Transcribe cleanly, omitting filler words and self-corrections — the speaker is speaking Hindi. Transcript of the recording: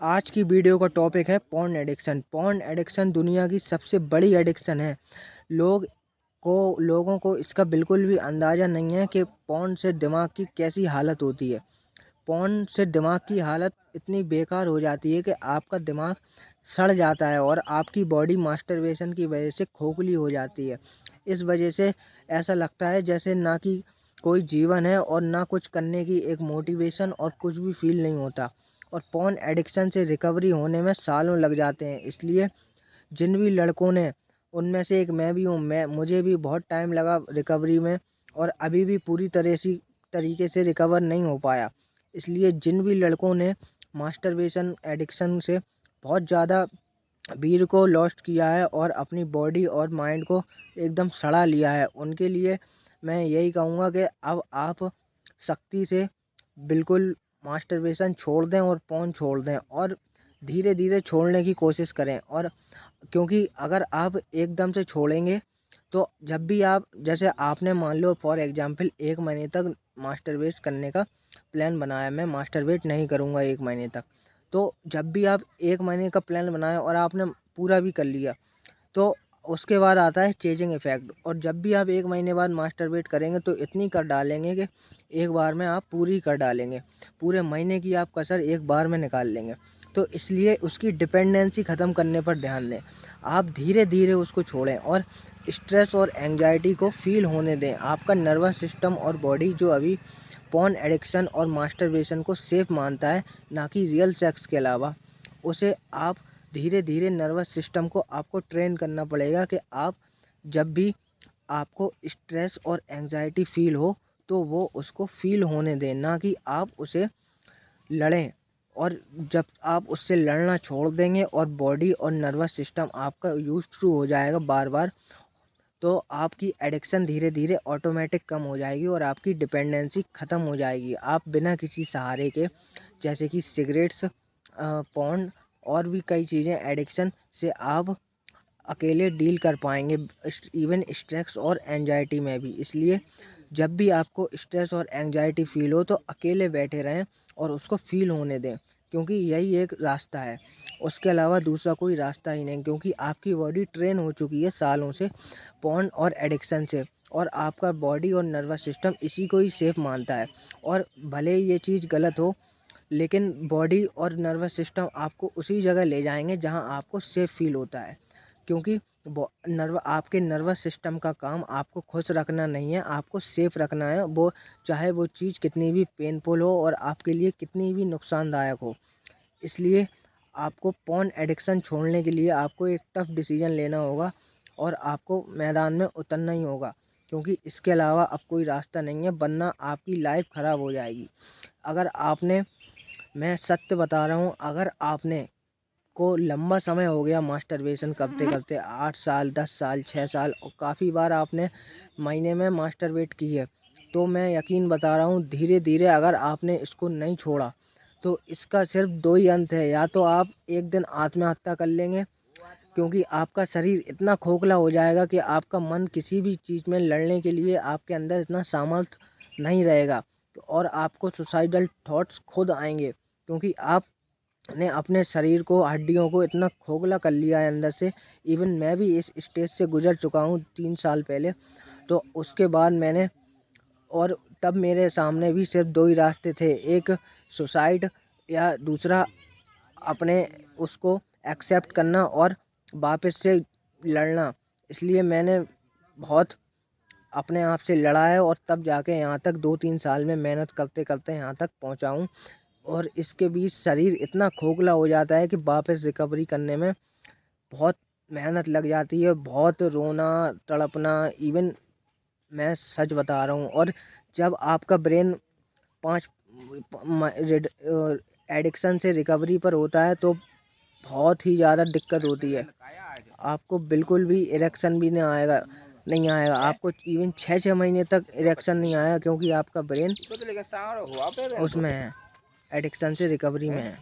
आज की वीडियो का टॉपिक है पॉर्न एडिक्शन। पॉर्न एडिक्शन दुनिया की सबसे बड़ी एडिक्शन है। लोगों को इसका बिल्कुल भी अंदाज़ा नहीं है कि पॉर्न से दिमाग की कैसी हालत होती है। पॉर्न से दिमाग की हालत इतनी बेकार हो जाती है कि आपका दिमाग सड़ जाता है और आपकी बॉडी मास्टरबेशन की वजह से खोखली हो जाती है। इस वजह से ऐसा लगता है जैसे ना कि कोई जीवन है और ना कुछ करने की एक मोटिवेशन और कुछ भी फील नहीं होता। और पॉर्न एडिक्शन से रिकवरी होने में सालों लग जाते हैं। इसलिए जिन भी लड़कों ने, उनमें से एक मैं भी हूँ, मुझे भी बहुत टाइम लगा रिकवरी में और अभी भी पूरी तरीके से रिकवर नहीं हो पाया। इसलिए जिन भी लड़कों ने मास्टरबेशन एडिक्शन से बहुत ज़्यादा वीर को लॉस्ट किया है और अपनी बॉडी और माइंड को एकदम सड़ा लिया है, उनके लिए मैं यही कहूँगा कि अब आप सख्ती से बिल्कुल मास्टरबेशन छोड़ दें और पॉर्न छोड़ दें और धीरे धीरे छोड़ने की कोशिश करें। और क्योंकि अगर आप एकदम से छोड़ेंगे तो जब भी आप, जैसे आपने मान लो फॉर एग्जांपल 1 महीने तक मास्टरबेट करने का प्लान बनाया, मैं मास्टरबेट नहीं करूँगा 1 महीने तक। तो जब भी आप 1 महीने का प्लान बनाएं और आपने पूरा भी कर लिया, तो उसके बाद आता है चेजिंग इफ़ेक्ट। और जब भी आप 1 महीने बाद मास्टरबेट करेंगे तो इतनी कर डालेंगे कि एक बार में आप पूरी कर डालेंगे। पूरे महीने की आप कसर एक बार में निकाल लेंगे। तो इसलिए उसकी डिपेंडेंसी ख़त्म करने पर ध्यान दें। आप धीरे-धीरे उसको छोड़ें और स्ट्रेस और एंग्जायटी को फ़ील होने दें। आपका नर्वस सिस्टम और बॉडी जो अभी पॉर्न एडिक्शन और मास्टरबेशन को सेफ़ मानता है, ना कि रियल सेक्स के अलावा, उसे आप धीरे धीरे नर्वस सिस्टम को आपको ट्रेन करना पड़ेगा कि आप जब भी आपको स्ट्रेस और एंग्जाइटी फील हो तो वो उसको फील होने दें, ना कि आप उसे लड़ें। और जब आप उससे लड़ना छोड़ देंगे और बॉडी और नर्वस सिस्टम आपका यूज्ड टू हो जाएगा बार बार, तो आपकी एडिक्शन धीरे धीरे ऑटोमेटिक कम हो जाएगी और आपकी डिपेंडेंसी ख़त्म हो जाएगी। आप बिना किसी सहारे के, जैसे कि सिगरेट्स, पॉर्न और भी कई चीज़ें एडिक्शन से आप अकेले डील कर पाएंगे, इवन स्ट्रेस और एंजाइटी में भी। इसलिए जब भी आपको स्ट्रेस और एंजाइटी फील हो तो अकेले बैठे रहें और उसको फील होने दें, क्योंकि यही एक रास्ता है। उसके अलावा दूसरा कोई रास्ता ही नहीं, क्योंकि आपकी बॉडी ट्रेन हो चुकी है सालों से पॉर्न और एडिक्शन से, और आपका बॉडी और नर्वस सिस्टम इसी को ही सेफ मानता है। और भले ही ये चीज़ गलत हो, लेकिन बॉडी और नर्वस सिस्टम आपको उसी जगह ले जाएंगे जहां आपको सेफ फील होता है। क्योंकि आपके नर्वस सिस्टम का काम आपको खुश रखना नहीं है, आपको सेफ रखना है। वो चाहे वो चीज़ कितनी भी पेनफुल हो और आपके लिए कितनी भी नुकसानदायक हो। इसलिए आपको पॉर्न एडिक्शन छोड़ने के लिए आपको एक टफ डिसीजन लेना होगा और आपको मैदान में उतरना ही होगा, क्योंकि इसके अलावा अब कोई रास्ता नहीं है, वरना आपकी लाइफ ख़राब हो जाएगी। अगर आपने, मैं सत्य बता रहा हूँ, अगर आपने को लंबा समय हो गया मास्टरबेशन करते करते, 8 साल, 10 साल, 6 साल, और काफ़ी बार आपने महीने में मास्टरबेट की है, तो मैं यकीन बता रहा हूँ, धीरे धीरे अगर आपने इसको नहीं छोड़ा तो इसका सिर्फ दो ही अंत है। या तो आप एक दिन आत्महत्या कर लेंगे, क्योंकि आपका शरीर इतना खोखला हो जाएगा कि आपका मन किसी भी चीज़ में लड़ने के लिए आपके अंदर इतना सामर्थ्य नहीं रहेगा, और आपको सुसाइडल थॉट्स खुद आएंगे, क्योंकि आप ने अपने शरीर को, हड्डियों को इतना खोखला कर लिया है अंदर से। इवन मैं भी इस स्टेज से गुजर चुका हूँ 3 साल पहले। तो उसके बाद मैंने, और तब मेरे सामने भी सिर्फ दो ही रास्ते थे, एक सुसाइड या दूसरा अपने उसको एक्सेप्ट करना और वापस से लड़ना। इसलिए मैंने बहुत अपने आप से लड़ा है और तब जाके यहाँ तक 2-3 साल में मेहनत करते करते यहाँ तक पहुँचा हूँ। और इसके बीच शरीर इतना खोखला हो जाता है कि वापस रिकवरी करने में बहुत मेहनत लग जाती है, बहुत रोना, तड़पना। इवन मैं सच बता रहा हूँ। और जब आपका ब्रेन 5 एडिक्शन से रिकवरी पर होता है तो बहुत ही ज़्यादा दिक्कत होती है। आपको बिल्कुल भी इरेक्शन भी नहीं आएगा। आपको इवन 6-6 महीने तक इरेक्शन नहीं आएगा, क्योंकि आपका ब्रेन उसमें है, एडिक्शन से रिकवरी में है।